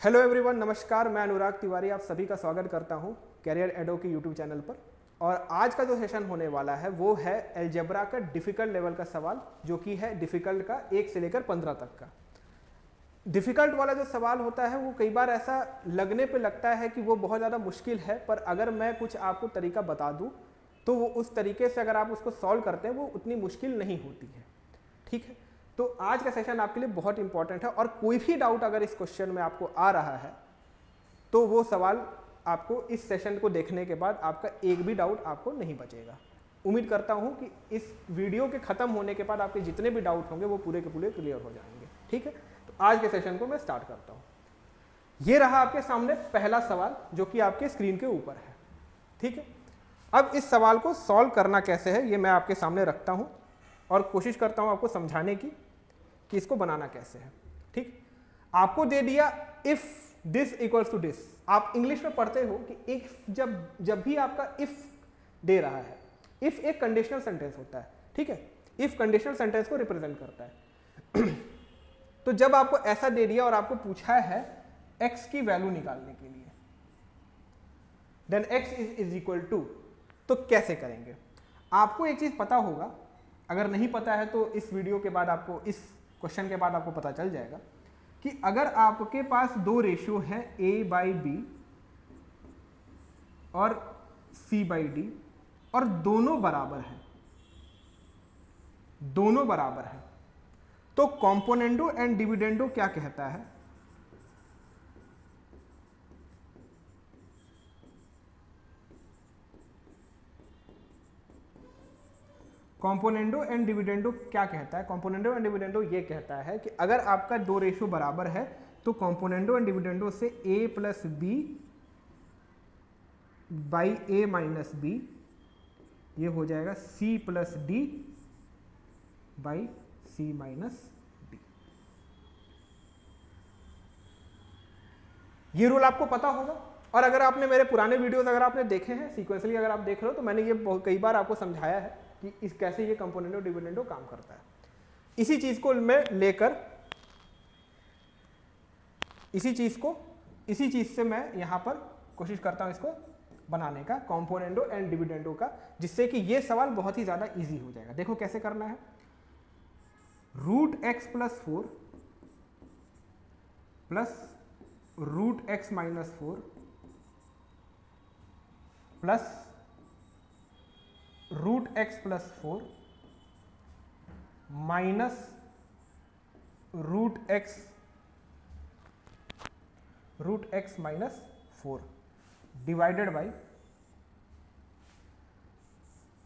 Hello everyone, नमस्कार। मैं अनुराग तिवारी आप सभी का स्वागत करता हूं कैरियर एडो के यूट्यूब चैनल पर। और आज का जो सेशन होने वाला है वो है अलजेब्रा का डिफ़िकल्ट लेवल का सवाल, जो कि है डिफ़िकल्ट का 1 से लेकर 15 तक का। डिफ़िकल्ट वाला जो सवाल होता है वो कई बार ऐसा लगने पे लगता है कि वो बहुत ज़्यादा मुश्किल है, पर अगर मैं कुछ आपको तरीका बता दूँ तो वो उस तरीके से अगर आप उसको सॉल्व करते हैं वो उतनी मुश्किल नहीं होती है। ठीक है, तो आज का सेशन आपके लिए बहुत इंपॉर्टेंट है और कोई भी डाउट अगर इस क्वेश्चन में आपको आ रहा है तो वो सवाल आपको इस सेशन को देखने के बाद आपका एक भी डाउट आपको नहीं बचेगा। उम्मीद करता हूं कि इस वीडियो के खत्म होने के बाद आपके जितने भी डाउट होंगे वो पूरे के पूरे क्लियर हो जाएंगे। ठीक है, तो आज के सेशन को मैं स्टार्ट करता हूं। ये रहा आपके सामने पहला सवाल जो कि आपके स्क्रीन के ऊपर है। ठीक है, अब इस सवाल को सॉल्व करना कैसे है ये मैं आपके सामने रखता हूं और कोशिश करता हूं आपको समझाने की कि इसको बनाना कैसे है। ठीक, आपको दे दिया if this equals to this. आप इंग्लिश में पढ़ते हो कि इफ जब भी आपका इफ दे रहा है, इफ एक कंडीशनल सेंटेंस होता है। ठीक है, इफ कंडीशनल सेंटेंस को रिप्रेजेंट करता है। तो जब आपको ऐसा दे दिया और आपको पूछा है x की वैल्यू निकालने के लिए, then x is equal to, तो कैसे करेंगे? आपको एक चीज पता होगा, अगर नहीं पता है तो इस वीडियो के बाद आपको, इस क्वेश्चन के बाद आपको पता चल जाएगा कि अगर आपके पास दो रेशियो है a/b और c/d और दोनों बराबर है, तो कॉम्पोनेंडो एंड डिविडेंडो क्या कहता है? कॉम्पोनेंडो एंड डिविडेंडो क्या कहता है? कॉम्पोनेंडो एंड डिविडेंडो ये कहता है कि अगर आपका दो रेशियो बराबर है तो कॉम्पोनेंडो एंड डिविडेंडो से a plus B by A minus B, ये हो जाएगा c plus D by C minus D. ये रूल आपको पता होगा। और अगर आपने मेरे पुराने वीडियोस अगर आपने देखे हैं सीक्वेंसली, अगर आप देख रहे हो तो मैंने ये कई बार आपको समझाया है कि इस कैसे ये कंपोनेंडो डिविडेंडो काम करता है। इसी चीज को मैं लेकर इसी चीज से मैं यहां पर कोशिश करता हूं इसको बनाने का, कंपोनेंडो एंड डिविडेंडो का, जिससे कि ये सवाल बहुत ही ज्यादा इजी हो जाएगा। देखो कैसे करना है। Root x plus 4 plus root x minus 4 plus root x plus 4 minus root x minus 4 divided by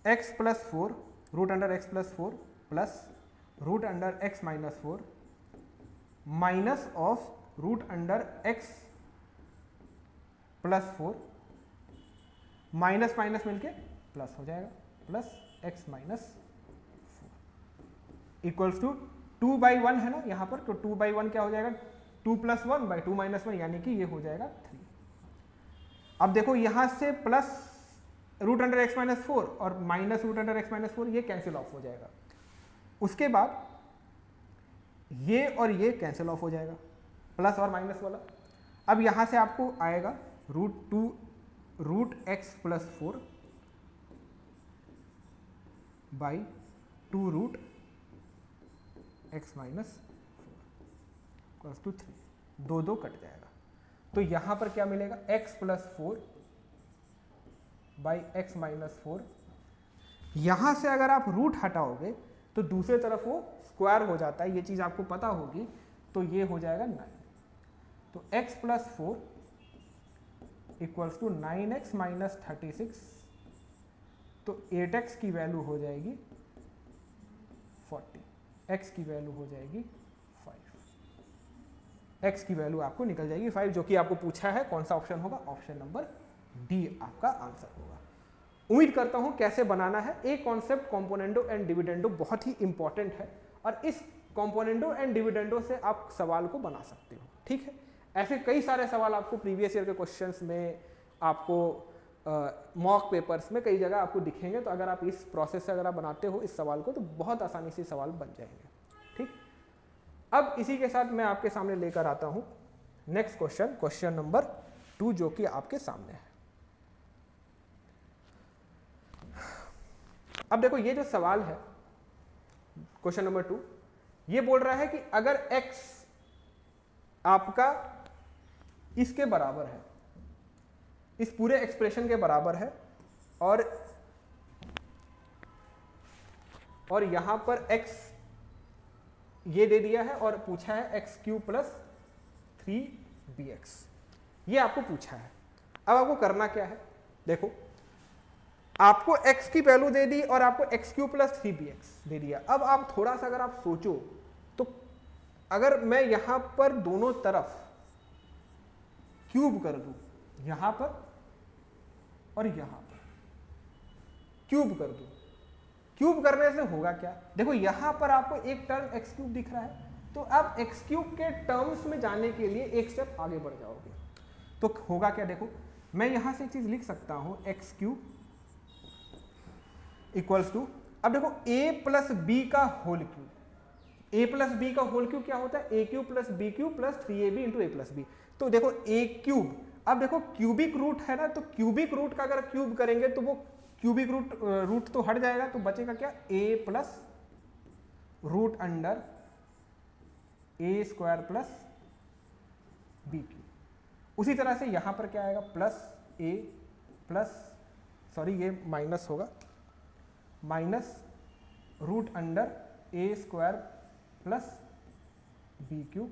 x plus 4 root under x plus 4 plus root under x minus 4 minus of root under x plus 4, minus minus मिलके plus हो जाएगा, plus x minus 4 equals to 2/1 है ना यहाँ पर, तो 2/1 क्या हो जाएगा? 2 + 1 / 2 - 1, यानी कि ये हो जाएगा 3। अब देखो यहां से plus root under x minus 4 और minus root under x minus 4 ये कैंसिल ऑफ हो जाएगा। उसके बाद ये और ये कैंसिल ऑफ हो जाएगा, प्लस और माइनस वाला। अब यहां से आपको आएगा root x plus 4 by 2 root x minus 4 = 3, 2 cut जाएगा। तो यहां पर क्या मिलेगा? x plus 4 by x minus 4। यहां से अगर आप रूट हटाओगे तो दूसरे तरफ वो स्क्वायर हो जाता है, ये चीज आपको पता होगी। तो ये हो जाएगा 9। तो x plus 4 equals to 9x minus 36, तो 8x की वैल्यू हो जाएगी 40, x की वैल्यू हो जाएगी 5, x की वैल्यू आपको निकल जाएगी 5, जो कि आपको पूछा है कौन सा ऑप्शन होगा? ऑप्शन नंबर डी आपका आंसर होगा। उम्मीद करता हूं कैसे बनाना है। एक कॉन्सेप्ट कंपोनेंडो एंड डिविडेंडो बहुत ही इंपॉर्टेंट है और इस कंपोनेंडो एंड डिविडेंडो से आप सवाल को बना सकते हो। ठीक है, ऐसे कई सारे सवाल आपको प्रीवियस ईयर के क्वेश्चंस में, आपको मॉक पेपर्स में कई जगह आपको दिखेंगे। तो अगर आप इस प्रोसेस से अगर आप बनाते हो इस सवाल को तो बहुत आसानी से सवाल बन जाएंगे। ठीक, अब इसी के साथ मैं आपके सामने लेकर आता हूं नेक्स्ट क्वेश्चन, क्वेश्चन नंबर 2 जो कि आपके सामने है। अब देखो ये जो सवाल है क्वेश्चन नंबर 2, ये बोल रहा है कि अगर x आपका इसके बराबर है, इस पूरे एक्सप्रेशन के बराबर है, और यहां पर x ये दे दिया है और पूछा है x³ + 3bx, ये आपको पूछा है। अब आपको करना क्या है, देखो आपको x की वैल्यू दे दी और आपको x³ + 3bx दे दिया। अब आप थोड़ा सा अगर आप सोचो तो अगर मैं यहां पर दोनों तरफ क्यूब कर दूं, यहां पर और यहां पर क्यूब कर दूं, क्यूब करने से होगा क्या, देखो यहां पर आपको एक टर्म x³ दिख रहा है, तो आप x³ के टर्म्स में जाने के लिए एक स्टेप आगे बढ़ जाओगे। तो होगा क्या, देखो मैं यहां से एक चीज लिख सकता हूं, x³ इक्वल्स टू, अब देखो a + b का होल क्यूब, a + b का होल क्यूब क्या होता है, a³ + b³ + 3ab × a + b। तो देखो a³, अब देखो क्यूबिक रूट है ना, तो क्यूबिक रूट का अगर क्यूब करेंगे तो वो क्यूबिक रूट तो हट जाएगा, तो बचेगा क्या, a + √a² + b³। उसी तरह से यहां पर क्या आएगा, +a प्लस, सॉरी ये माइनस होगा, -√a² + b³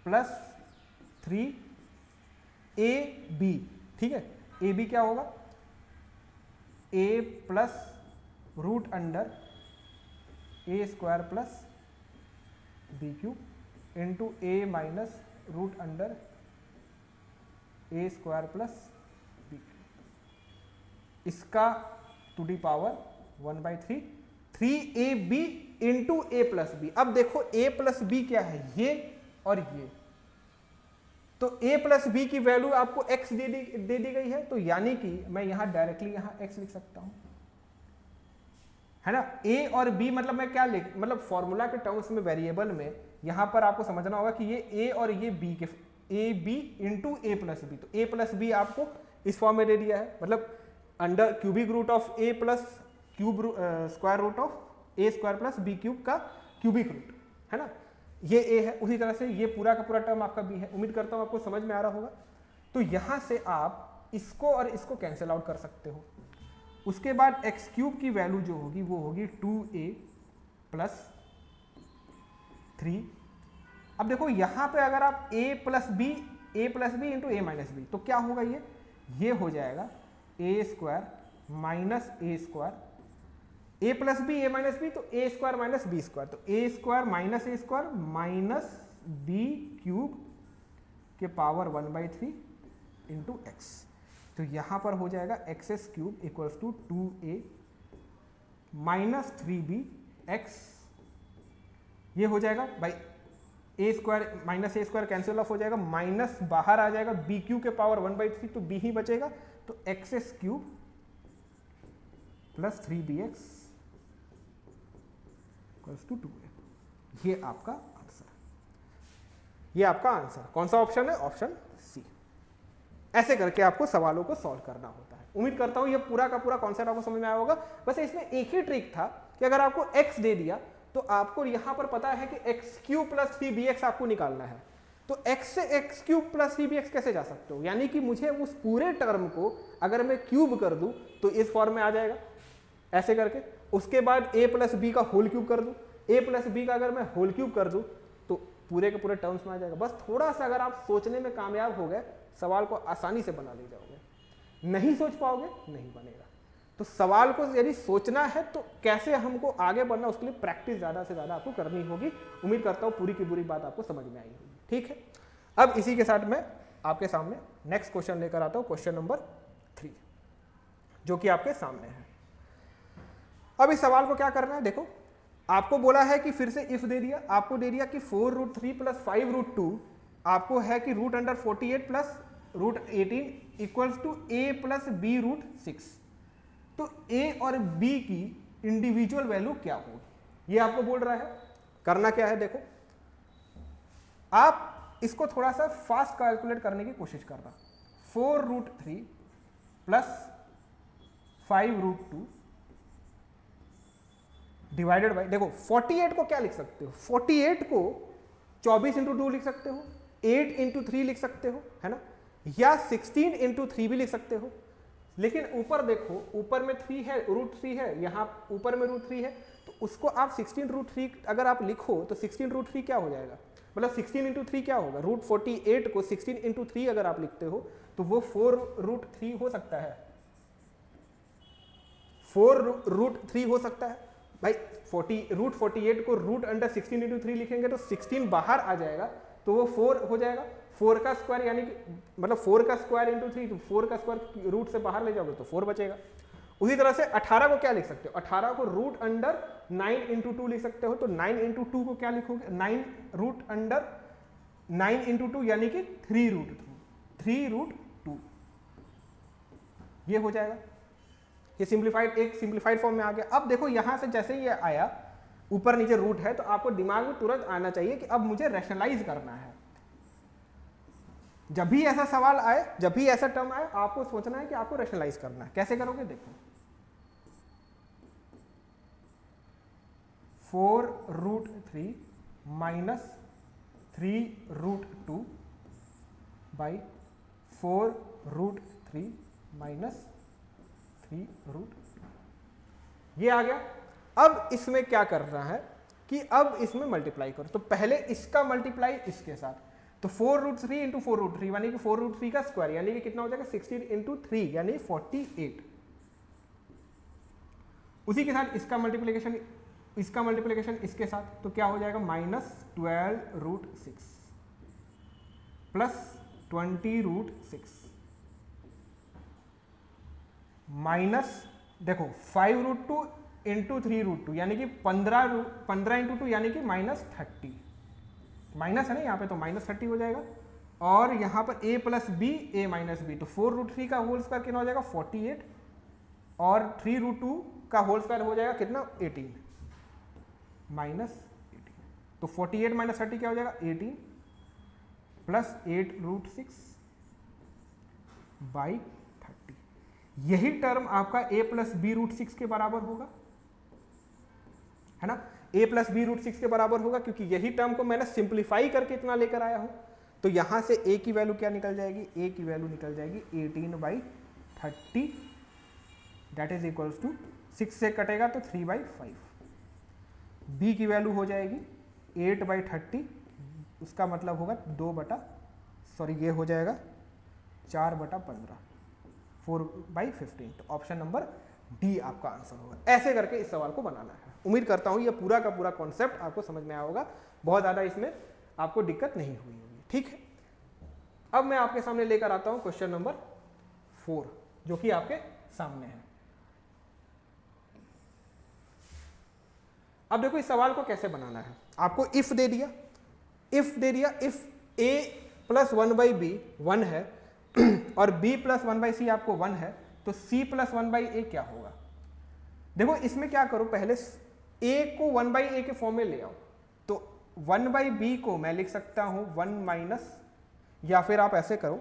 + 3ab, ठीक है, ab क्या होगा, a + √a² + b³ into a - √a² + b³, इसका to the power 1/3, 3ab into a + b। अब देखो a + b क्या है, ये और ये, तो a + b की वैल्यू आपको x दे दी गई है, तो यानी कि मैं यहां डायरेक्टली यहां x लिख सकता हूं, है ना। a और b मतलब मैं क्या लिख, मतलब फॉर्मूला के टर्म्स में, वेरिएबल में, यहां पर आपको समझना होगा कि ये a और ये b के, ab इंटू a + b, तो a + b आपको इस फॉर्म में दे दिया है, मतलब under cubic root of a + square root of a² + b³ का क्यूबिक रूट, है ना, ये a है। उसी तरह से ये पूरा का पूरा टर्म आपका b है। उम्मीद करता हूं आपको समझ में आ रहा होगा। तो यहां से आप इसको और इसको कैंसिल आउट कर सकते हो। उसके बाद x³ की वैल्यू जो होगी वो होगी 2a + 3। अब देखो यहां पे अगर आप a + b into a - b, तो क्या होगा, ये हो जाएगा a² - a², a + b a - b, तो a² - b², तो a² - a² - b³ के पावर 1/3 इंटू x। तो यहां पर हो जाएगा x³ equals to 2a - 3bx, ये हो जाएगा भाई a² - a² कैंसिल ऑफ हो जाएगा, माइनस बाहर आ जाएगा, b³ के पावर 1/3, तो b ही बचेगा, तो x³ + 3bx equals to 2a। ये आपका आंसर, ये आपका आंसर कौन सा ऑप्शन है, ऑप्शन सी। ऐसे करके आपको सवालों को सॉल्व करना होता है। उम्मीद करता हूं ये पूरा का पूरा कॉन्सेप्ट आपको समझ में आया होगा। बस इसमें एक ही ट्रिक था कि अगर आपको x दे दिया तो आपको यहां पर पता है कि x³ + 3bx आपको निकालना है, तो x से x³ + 3bx कैसे जा सकते हो, यानी कि मुझे उस पूरे टर्म को अगर मैं क्यूब कर दूं तो इस फॉर्म में आ जाएगा, ऐसे करके। उसके बाद a + b का होल क्यूब कर दूं, a + b का अगर मैं होल क्यूब कर दूं तो पूरे के पूरे टर्म्स में आ जाएगा। बस थोड़ा सा अगर आप सोचने में कामयाब हो गए, सवाल को आसानी से बना ले जाओगे। नहीं सोच पाओगे, नहीं बनेगा। तो सवाल को यदि सोचना है तो कैसे हमको आगे बढ़ना, उसके लिए प्रैक्टिस ज़्यादा से ज़्यादा आपको करनी होगी। उम्मीद करता हूँ पूरी की पूरी बात आपको समझ में आई होगी, ठीक है। अब इसी के साथ मैं आपके सामने नेक्स्ट क्वेश्चन लेकर आता हूँ, क्वेश्चन नंबर 3, जो कि आपके सामने है। अब इस सवाल को क्या करना है, देखो आपको बोला है कि फिर से इफ दे दिया, आपको दे दिया कि 4√3 + 5√2 आपको है कि √48 + √18 इक्वल्स टू a + b√6। तो a और b की इंडिविजुअल वैल्यू क्या होगी, ये आपको बोल रहा है। करना क्या है, देखो आप इसको थोड़ा सा फास्ट कैलकुलेट करने की कोशिश करना। 4√3 प्लस 5√2 डिवाइडेड बाई, देखो 48 को क्या लिख सकते हो, 48 को 24 इंटू 2 लिख सकते हो, 8 इंटू 3 लिख सकते हो, है ना, या 16 इंटू 3 भी लिख सकते हो। लेकिन ऊपर देखो, ऊपर में 3 है, √3 है, यहाँ ऊपर में √3 है, तो उसको आप 16√3 अगर आप लिखो तो 16√3 क्या हो जाएगा, मतलब 16 इंटू 3 क्या होगा, √48 को 16 इंटू 3 अगर आप लिखते हो तो वो 4√3 हो सकता है, 4√3 हो सकता है भाई। √48 को √16 इंटू 3 लिखेंगे तो 16 बाहर आ जाएगा, तो वो 4 हो जाएगा। 4 का स्क्वायर यानी कि मतलब 4 का स्क्वायर इंटू 3, तो 4 का स्क्वायर रूट से बाहर ले जाओगे तो 4 बचेगा। उसी तरह से 18 को क्या लिख सकते हो, 18 को √9 इंटू 2 लिख सकते हो, तो 9 इंटू 2 को क्या लिखोगे, 9 इंटू 2 यानी कि 3√2 ये हो जाएगा। ये सिंप्लीफाइड, एक सिंप्लीफाइड फॉर्म में आ गया। अब देखो यहां से जैसे ही ये आया, ऊपर नीचे रूट है, तो आपको दिमाग में तुरंत आना चाहिए कि अब मुझे रैशनलाइज करना है। जब भी ऐसा सवाल आए, जब भी ऐसा टर्म आए, आपको सोचना है कि आपको रैशनलाइज करना है। कैसे करोगे, देखो 4√3 माइनस 3√2 बाई 4√3 माइनस 3√2, ये आ गया। अब इसमें क्या करना है कि अब इसमें मल्टीप्लाई करो, तो पहले इसका मल्टीप्लाई इसके साथ, तो 4√3 इंटू 4√3 यानी कि 4√3 का स्क्वायर यानी कि कितना हो जाएगा, 16 इंटू 3 यानी 48। उसी के साथ इसका मल्टीप्लिकेशन इसके साथ, तो क्या हो जाएगा, -12√6 प्लस 20√6 माइनस देखो 5√2 इंटू 3√2 यानी कि 15 इंटू 2 यानी कि -30, माइनस है ना यहाँ पे, तो -30 हो जाएगा। और यहाँ पर a plus B, a minus B, तो 4√3 का होल स्क्वायर कितना हो जाएगा, 48, और 3√2 का होल स्क्वायर हो जाएगा कितना, 18 -18, तो 48 माइनस 30 क्या हो जाएगा, 18 प्लस 8√6 बाई 30। यही टर्म आपका a प्लस b√6 के बराबर होगा, है ना, a प्लस b√6 के बराबर होगा, क्योंकि यही टर्म को मैंने सिंप्लीफाई करके इतना लेकर आया हूं। तो यहां से a की वैल्यू क्या निकल जाएगी, a की वैल्यू निकल जाएगी 18/30, दैट इज इक्वल्स टू 6 से कटेगा तो 3/5। b की वैल्यू हो जाएगी 8/30, उसका मतलब होगा 2 ये हो जाएगा 4/15, 4/15। तो ऑप्शन नंबर डी आपका आंसर होगा। ऐसे करके इस सवाल को बनाना है। उम्मीद करता हूं ये पूरा का पूरा कॉन्सेप्ट आपको समझ में आया होगा, बहुत ज़्यादा इसमें आपको दिक्कत नहीं हुई होगी, ठीक है। अब मैं आपके सामने लेकर आता हूं क्वेश्चन नंबर 4, जो कि आपके सामने है। अब देखो इस सवाल को कैसे बनाना है। आपको इफ दे दिया, इफ a प्लस 1/b 1 है और b प्लस 1/c आपको 1 है, तो c प्लस 1/a क्या होगा। देखो इसमें क्या करो, पहले a को 1/a के फॉर्म में ले आओ, तो 1/b को मैं लिख सकता हूं 1 माइनस, या फिर आप ऐसे करो,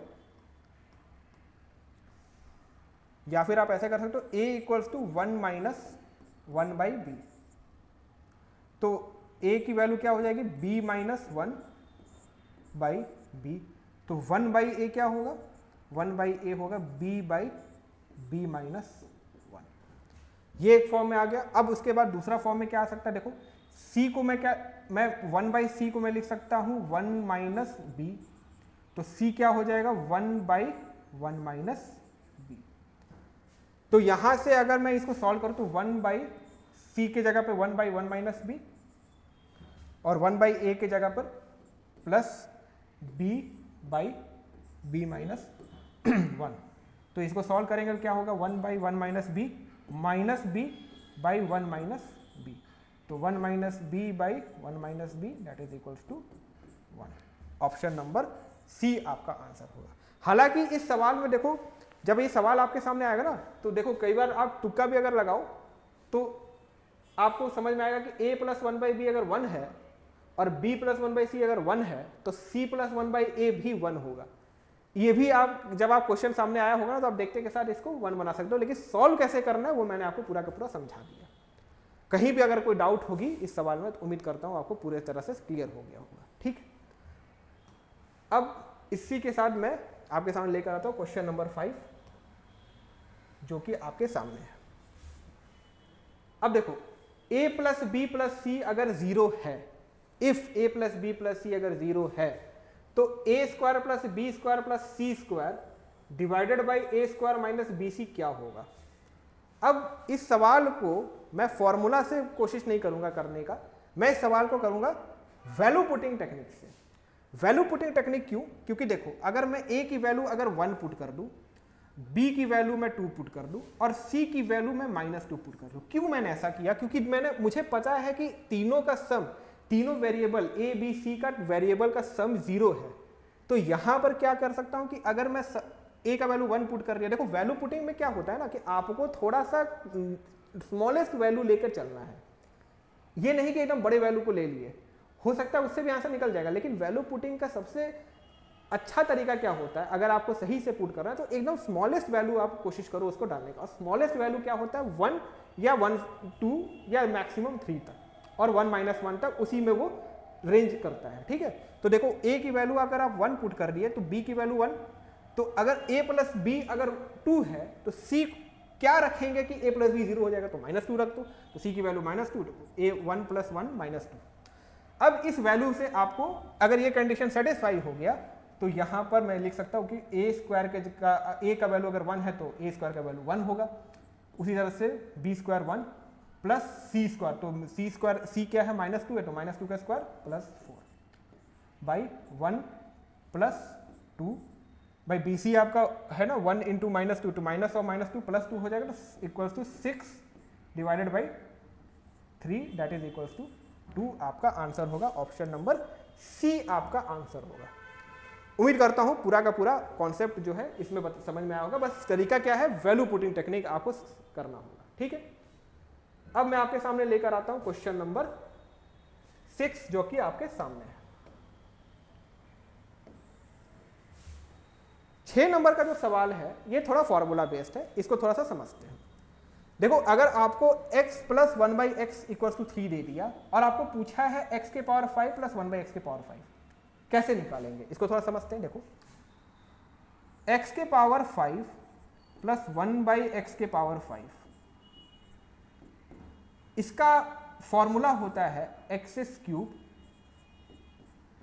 या फिर आप ऐसे कर सकते हो, a equals to 1 minus 1/b, तो a की वैल्यू क्या हो जाएगी, b माइनस 1/b, तो 1/a क्या होगा, 1/a होगा b/b माइनस 1। ये एक फॉर्म में आ गया। अब उसके बाद दूसरा फॉर्म में क्या आ सकता है, देखो c को मैं 1/c को मैं लिख सकता हूं 1 माइनस b, तो c क्या हो जाएगा 1/1 माइनस b। तो यहां से अगर मैं इसको सॉल्व करूं तो 1/c के जगह पे 1/1 माइनस b, और 1/a के जगह पर प्लस b/b माइनस 1। तो इसको सॉल्व करेंगे तो क्या होगा, 1/1 minus b minus b/1 minus b, तो 1 minus b/1 minus b that is equals to 1। Option number C आपका आंसर होगा। हालांकि इस सवाल में देखो, जब ये सवाल आपके सामने आएगा ना, तो देखो कई बार आप तुक्का भी अगर लगाओ तो आपको समझ में आएगा कि a प्लस 1/b अगर 1 है और b प्लस वन बाई सी अगर 1 है तो c प्लस वन बाई ए भी 1 होगा। ये भी आप जब आप क्वेश्चन सामने आया होगा ना तो आप देखते के साथ इसको 1 बना सकते हो, लेकिन सॉल्व कैसे करना है वो मैंने आपको पूरा का पूरा समझा दिया। कहीं भी अगर कोई डाउट होगी इस सवाल में तो उम्मीद करता हूँ आपको पूरे तरह से क्लियर हो गया होगा। ठीक, अब इसी के साथ मैं आपके सामने लेकर आता हूँ क्वेश्चन नंबर 5 जो कि आपके सामने है। अब देखो a plus B plus C अगर 0 है, if a plus B plus C अगर 0 है तो a square plus B square plus C square divided by a square minus B C क्या होगा। अब इस सवाल को मैं फॉर्मूला से कोशिश नहीं करूंगा करने का, मैं इस सवाल को करूंगा वैल्यू पुटिंग टेक्निक से। वैल्यू पुटिंग टेक्निक क्यों? क्योंकि देखो अगर मैं a की वैल्यू अगर 1 पुट कर दूं, b की वैल्यू मैं 2 पुट कर दूं और c की वैल्यू मैं -2 पुट कर दूं। क्यों मैंने ऐसा किया? क्योंकि मुझे पता है कि तीनों का सम, तीनों वेरिएबल a b c का वेरिएबल का सम 0 है। तो यहां पर क्या कर सकता हूं कि अगर मैं a का वैल्यू 1 पुट कर दिया, देखो वैल्यू पुटिंग में क्या होता है ना कि आपको थोड़ा सा स्मॉलेस्ट वैल्यू लेकर चलना है, ये नहीं कि एकदम बड़े वैल्यू को ले लिए, हो सकता है उससे भी आंसर निकल जाएगा। लेकिन वैल्यू पुटिंग का सबसे अच्छा तरीका क्या होता है, अगर आपको सही से पुट करना है तो एकदम स्मॉलेस्ट वैल्यू आप कोशिश करो उसको डालने का। और स्मॉलेस्ट वैल्यू क्या होता है 1 या 1 2 या मैक्सिमम 3 तक, और 1 - 1 तक, उसी में वो रेंज करता है। ठीक है, तो देखो a की वैल्यू अगर आप 1 पुट कर दिए तो b की वैल्यू 1, तो अगर a प्लस b अगर 2 है तो c क्या रखेंगे कि a प्लस बी 0 हो जाएगा, तो -2 रख दो, तो c की वैल्यू -2, a 1 + 1 -2। अब इस वैल्यू से आपको अगर ये कंडीशन सेटिस्फाई हो गया तो यहां पर मैं लिख सकता हूं कि a स्क्वायर का a का वैल्यू अगर 1 है तो a स्क्वायर का वैल्यू 1 होगा। उसी तरह से b square 1 plus c square, तो c स्क्वायर c क्या है -2 है तो -2 का square plus 4 by 1 plus 2 by B C आपका है ना 1 × -2 तो माइनस और -2 +2 हो जाएगा, तो equals to 6 divided by 3 that is equals to 2 आपका आंसर होगा। ऑप्शन नंबर सी आपका आंसर होगा। उम्मीद करता हूं पूरा का पूरा कॉन्सेप्ट जो है इसमें समझ में आया होगा। बस तरीका क्या है, वैल्यू पुटिंग टेक्निक आपको करना होगा। ठीक है, अब मैं आपके सामने लेकर आता हूं क्वेश्चन नंबर 6 जो कि आपके सामने है। 6 नंबर का जो सवाल है ये थोड़ा फॉर्मूला बेस्ड है, इसको थोड़ा सा समझते हैं। देखो अगर आपको x + 1/x = 3 दे दिया और आपको पूछा है x के पावर 5 + 1/x के पावर 5 कैसे निकालेंगे, इसको थोड़ा समझते हैं। देखो x के पावर 5 + 1/x के पावर 5, इसका फॉर्मूला होता है x³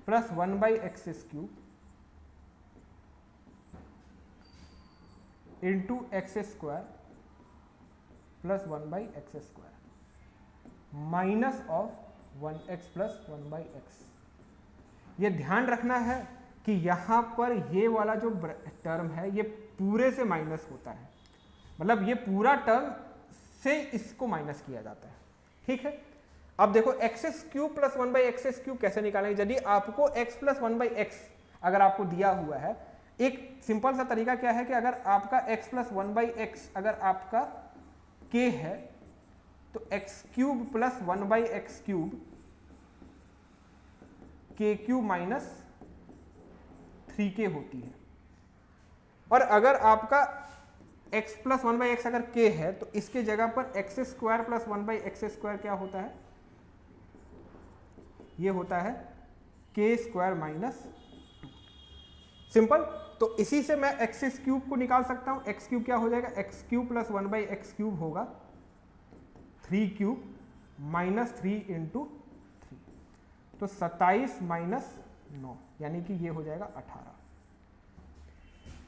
+ 1/x³ into x² + 1/x² minus of 1x + 1/x। ये ध्यान रखना है कि यहां पर ये वाला जो टर्म है ये पूरे से माइनस होता है, मतलब ये पूरा टर्म से इसको माइनस किया जाता है। ठीक है, अब देखो x³ + 1/x³ कैसे निकालेंगे। यदि आपको x + 1/x अगर आपको दिया हुआ है, एक सिंपल सा तरीका क्या है कि अगर आपका x + 1/x अगर आपका k है तो x³ + 1/x³ k³ - 3k होती है। और अगर आपका x + 1/x अगर k है तो इसके जगह पर x² + 1/x² क्या होता है, ये होता है k² - 2। सिंपल, तो इसी से मैं x³ को निकाल सकता हूं। x³ क्या हो जाएगा, x³ + 1/x³ होगा 3³ - 3 × 3, तो 27 - 9 यानी कि ये हो जाएगा 18।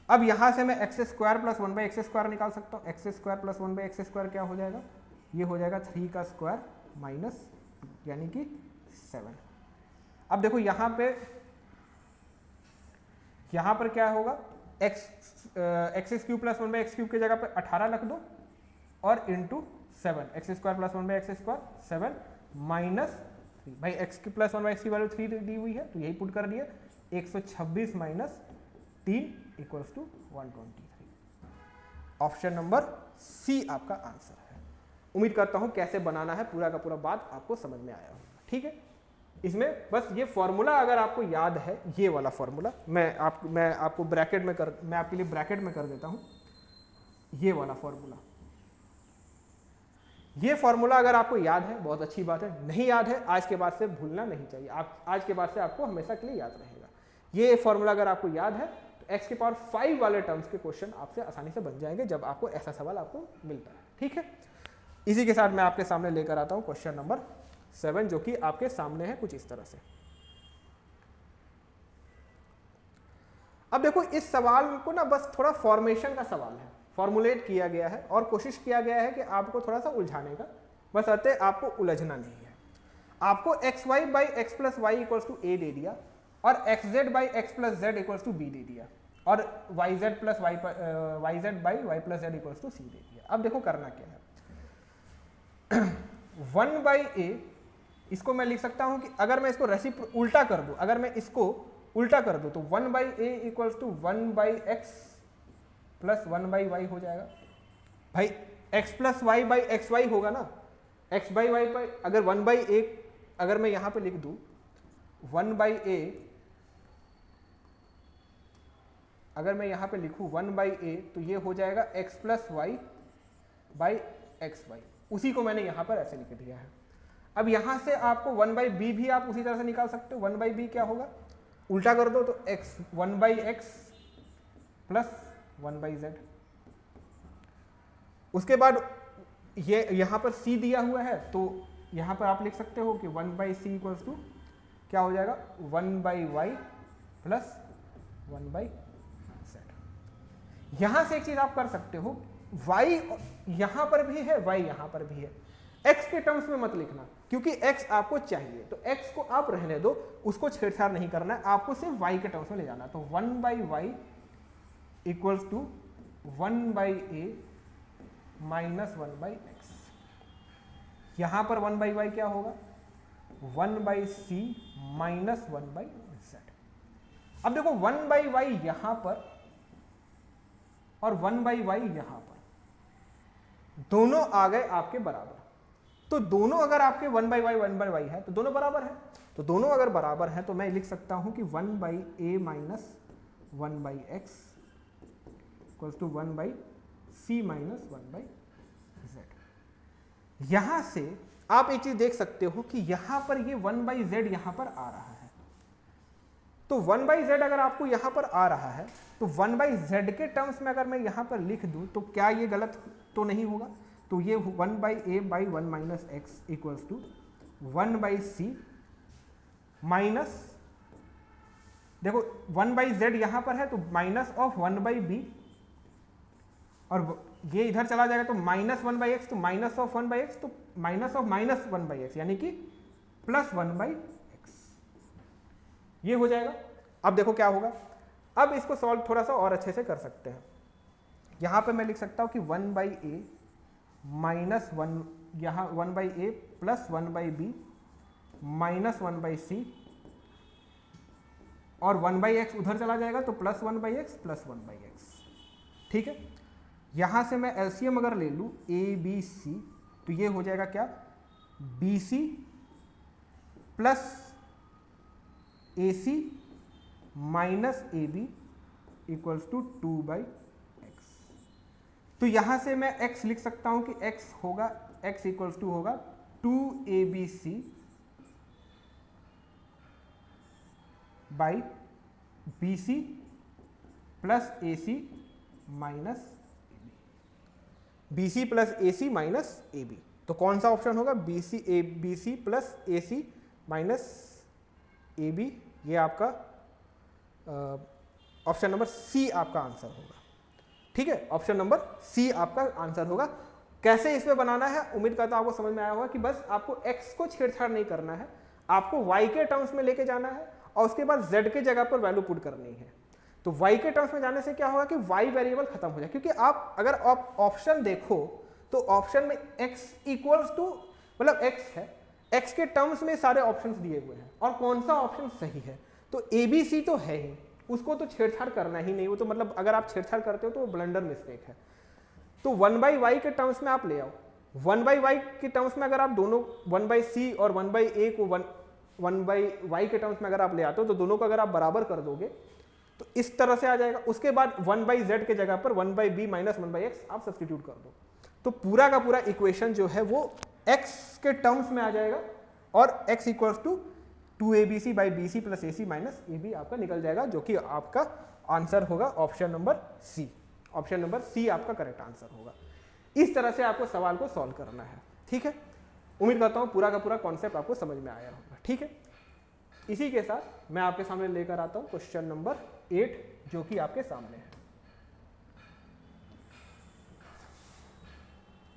अब यहां से मैं x² + 1/x² निकाल सकता हूं। x² + 1/x² क्या हो जाएगा, ये हो जाएगा 3 का स्क्वायर -2 यानी कि 7। अब देखो यहां पर क्या होगा, x³ + 1/x³ की जगह पे 18 रख दो और इंटू 7, x² + 1/x² 7 - 3 भाई x + 1/x की वैल्यू 3 दी हुई है तो यही पुट कर दिया, 126 - 3 = 123। ऑप्शन नंबर सी आपका आंसर है। उम्मीद करता हूं कैसे बनाना है पूरा का पूरा बात आपको समझ में आया होगा। ठीक है, इसमें बस ये फॉर्मूला अगर आपको याद है, ये वाला फॉर्मूला मैं आपको ब्रैकेट में मैं आपके लिए ब्रैकेट में कर देता हूं, ये वाला फॉर्मूला। ये फॉर्मूला अगर आपको याद है बहुत अच्छी बात है, नहीं याद है आज के बाद से भूलना नहीं चाहिए, आप आज के बाद से आपको हमेशा के लिए याद रहेगा। ये फॉर्मूला अगर आपको याद है तो x की पावर 5 वाले टर्म्स के क्वेश्चन आपसे आसानी से बन जाएंगे जब आपको ऐसा सवाल आपको मिलता है। ठीक है, इसी के साथ मैं आपके सामने लेकर आता हूं क्वेश्चन नंबर 7, जो कि आपके सामने है कुछ इस तरह से। अब देखो इस सवाल को ना बस थोड़ा फॉर्मेशन का सवाल है, फॉर्मुलेट किया गया है और कोशिश किया गया है कि आपको थोड़ा सा उलझाने का, बस अर्थ आपको उलझना नहीं है। आपको xy by x plus Y equals to A दे दिया और xz by x plus Z equals to B दे दिया और yz plus yz by Y plus Z equals to C दे दिया। अब देखो करना क्या है, 1 बाई ए, इसको मैं लिख सकता हूं कि अगर मैं इसको उल्टा कर दूं, अगर मैं इसको उल्टा कर दूं तो 1 by A equals to 1 by x plus 1 by Y हो जाएगा। भाई x plus Y by X Y होगा ना, x बाई वाई बाई, अगर 1 बाई ए अगर मैं यहां पे लिख दूं 1 बाई ए, अगर मैं यहां पे लिखूं 1 बाई ए तो ये हो जाएगा x plus Y by X Y, उसी को मैंने यहां पर ऐसे लिख दिया है। अब यहां से आपको 1 बाई बी भी आप उसी तरह से निकाल सकते हो। 1 बाई बी क्या होगा, उल्टा कर दो तो x 1 by x plus 1 by Z. उसके बाद ये यहां पर c दिया हुआ है तो यहां पर आप लिख सकते हो कि 1 बाई सी इक्वल्स टू क्या हो जाएगा, 1 by Y plus 1 by Z. यहां से एक चीज आप कर सकते हो, y यहां पर भी है, y यहां पर भी है, x के टर्म्स में मत लिखना क्योंकि x आपको चाहिए, तो x को आप रहने दो, उसको छेड़छाड़ नहीं करना है, आपको सिर्फ y के टर्म्स में ले जाना है। तो 1 by Y equals to 1 by A minus 1 by X. यहां पर 1 बाई वाई क्या होगा, 1 by C minus 1 by Z. अब देखो 1 बाई वाई यहां पर और 1 बाई वाई यहां पर, दोनों आ गए आपके बराबर। तो दोनों अगर आपके 1 बाई वाई 1 बाई वाई है तो दोनों बराबर है, तो दोनों अगर बराबर है तो मैं लिख सकता हूं कि 1 by A minus 1 by X equals to 1 by C minus 1 by Z. यहां से आप एक चीज देख सकते हो कि यहां पर ये 1 बाई जेड यहां पर आ रहा है, तो 1 बाई जेड अगर आपको यहां पर आ रहा है तो 1 बाई जेड के टर्म्स में अगर मैं यहां पर लिख दूं तो क्या ये गलत तो नहीं होगा, तो ये 1 by A by 1 minus X equals to 1 by C minus, देखो 1 बाई जेड यहां पर है तो माइनस ऑफ 1 बाई बी, और ये इधर चला जाएगा तो माइनस 1 बाई एक्स, तो माइनस ऑफ 1 बाई एक्स, तो minus of minus 1 by x यानी कि प्लस 1 बाई एक्स, ये हो जाएगा। अब देखो क्या होगा, अब इसको सॉल्व थोड़ा सा और अच्छे से कर सकते हैं। यहां पे मैं लिख सकता हूं कि 1 बाई ए माइनस 1, यहां 1 by A plus 1 by B minus 1 by C, और 1 बाई एक्स उधर चला जाएगा तो plus 1 by x plus 1 by X. ठीक है, यहां से मैं एलसीएम अगर ले लूं ए बी सी तो ये हो जाएगा क्या, B C plus A C minus A B equals to 2 by X. तो यहां से मैं x लिख सकता हूं कि x होगा, x इक्वल्स टू होगा 2abc by bc plus ac minus bc plus ac minus ab। तो कौन सा ऑप्शन होगा, bc plus ac minus ab, ये आपका ऑप्शन नंबर सी आपका आंसर होगा। ठीक है, ऑप्शन नंबर सी आपका आंसर होगा। कैसे इसमें बनाना है, उम्मीद करता हूं आपको समझ में आया होगा कि बस आपको x को छेड़छाड़ नहीं करना है, आपको y के टर्म्स में लेके जाना है और उसके बाद z के जगह पर वैल्यू पुट करनी है। तो y के टर्म्स में जाने से क्या होगा कि y वेरिएबल खत्म हो जाए, क्योंकि आप अगर आप ऑप्शन देखो तो ऑप्शन में x इक्वल्स टू मतलब x है, x के टर्म्स में सारे ऑप्शंस दिए हुए हैं और कौन सा ऑप्शन सही है, तो ABC तो है ही, उसको तो छेड़छाड़ करना ही नहीं, वो तो मतलब अगर आप छेड़छाड़ करते हो तो वो ब्लंडर मिस्टेक है। तो 1 बाई वाई के टर्म्स में आप ले आओ, 1 बाई वाई के टर्म्स में अगर आप दोनों 1 बाई सी और 1 बाई ए को 1/y के टर्म्स में अगर आप ले आते हो तो दोनों को अगर आप बराबर कर दोगे तो इस तरह से आ जाएगा। उसके बाद 1/z के जगह पर 1/b माइनस 1/x आप सब्सटीट्यूट कर दो, तो पूरा का पूरा इक्वेशन जो है वो x के टर्म्स में आ जाएगा और x equals to 2abc by bc plus ac minus ab आपका निकल जाएगा, जो कि आपका आंसर होगा option number C. Option number C आपका करेक्ट आंसर होगा। इस तरह से आपको सवाल को सॉल्व करना है, ठीक है। उम्मीद करता हूं पूरा का पूरा कॉन्सेप्ट आपको समझ में आया होगा, ठीक है। इसी के साथ मैं आपके सामने लेकर आता हूं क्वेश्चन नंबर 8, जो कि आपके सामने है।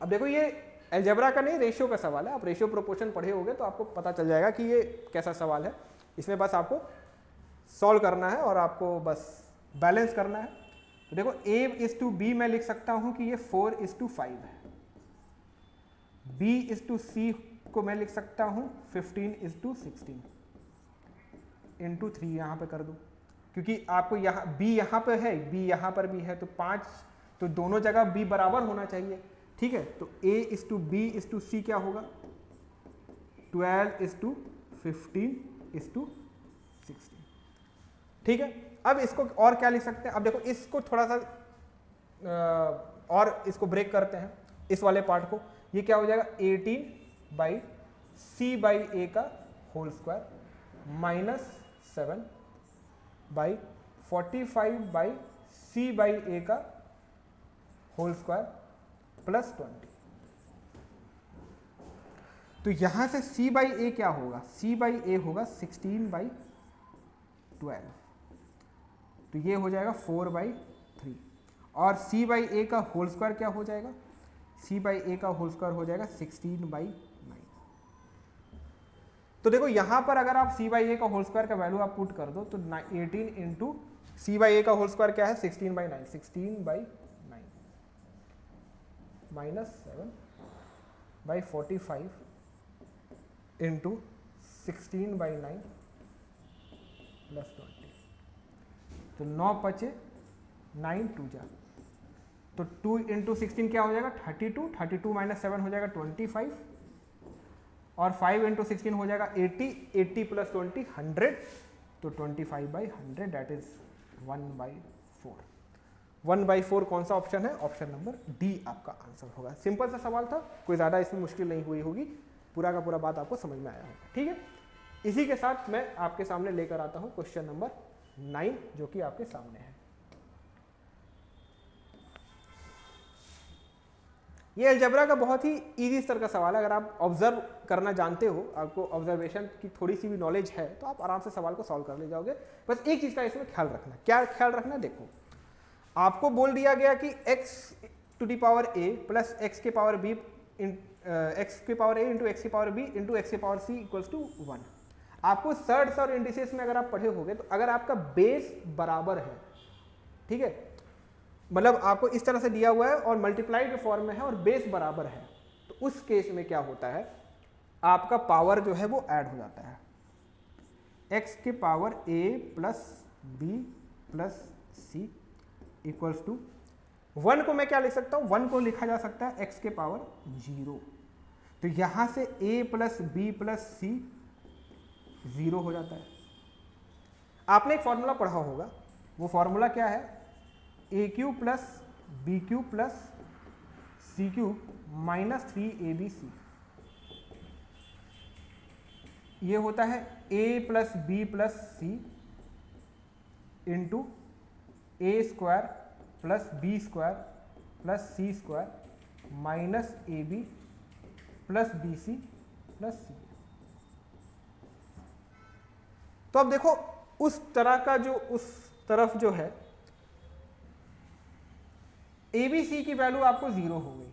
अब देखो ये अलजेब्रा का नहीं, रेशियो का सवाल है। आप रेशियो प्रोपोर्शन पढ़े होगे तो आपको पता चल जाएगा कि ये कैसा सवाल है। इसमें बस आपको सॉल्व करना है और आपको बस बैलेंस करना है। तो देखो a/b मैं लिख सकता हूं कि ये 4:5 है, b/c को मैं लिख सकता हूं 15:16 इंटू 3 यहां पे कर दूं, क्योंकि आपको यहाँ b यहाँ पे है, b यहाँ पर भी है, तो 5, तो दोनों जगह b बराबर होना चाहिए, ठीक है। तो a/b/c क्या होगा 12:15:16, ठीक है। अब इसको और क्या लिख सकते हैं, अब देखो इसको थोड़ा सा और इसको ब्रेक करते हैं, इस वाले पार्ट को। ये क्या हो जाएगा 18/c/a का होल स्क्वायर माइनस 7/45/c/a का होल स्क्वायर प्लस 20। तो यहां से c/a क्या होगा, c/a होगा 16/12, तो ये हो जाएगा 4/3। और c/a का होल स्क्वायर क्या हो जाएगा, c/a का होल स्क्वायर हो जाएगा 16/9। तो देखो यहां पर अगर आप c/a का होल स्क्वायर का वैल्यू आप पुट कर दो तो 18 इंटू c/a का होल स्क्वायर क्या है 16/9, 16/9 माइनस 7/45 इंटू 16/9 प्लस 20, तो 9 बचे 9 2 जा, तो 2 इंटू 16 क्या हो जाएगा 32, 32 माइनस 7 हो जाएगा 25, और 5 इंटू 16 हो जाएगा 80, 80 प्लस 20 100, तो 25/100 दैट इज 1/4। 1/4 कौन सा ऑप्शन है, ऑप्शन नंबर डी आपका आंसर होगा। सिंपल सा सवाल था, कोई ज़्यादा इसमें मुश्किल नहीं हुई होगी, पूरा का पूरा बात आपको समझ में आया होगा, ठीक है। इसी के साथ मैं आपके सामने लेकर आता हूं क्वेश्चन नंबर 9, जो कि आपके सामने है। ये अलजेब्रा का बहुत ही इजी स्तर का सवाल है। अगर आप ऑब्जर्व करना जानते हो, आपको ऑब्जर्वेशन की थोड़ी सी भी नॉलेज है, तो आप आराम से सवाल को सॉल्व कर ले जाओगे। बस एक चीज़ का इसमें ख्याल रखना, क्या ख्याल रखना, देखो आपको बोल दिया गया कि x to the power a plus x के पावर b x के पावर a इंटू x के पावर b इंटू x के पावर c इक्वल्स टू 1। आपको सर्ड्स और इंडिसेस में अगर आप पढ़े होगे तो अगर आपका बेस बराबर है, ठीक है, मतलब आपको इस तरह से दिया हुआ है और मल्टीप्लाई के फॉर्म में है और बेस बराबर है, तो उस केस में क्या होता है, आपका पावर जो है वो ऐड हो जाता है। x के power a plus b plus c equals to 1 को मैं क्या लिख सकता हूं, 1 को लिखा जा सकता है x के पावर 0। तो यहां से a plus b plus c 0 हो जाता है। आपने एक फॉर्मूला पढ़ा होगा, वो फॉर्मूला क्या है, a cube plus b cube plus c cube minus 3abc। ये होता है a plus b plus c into a square plus b square plus c square minus ab plus bc plus c। तो अब देखो उस तरह का जो उस तरफ जो है ABC की वैल्यू आपको 0 हो गई,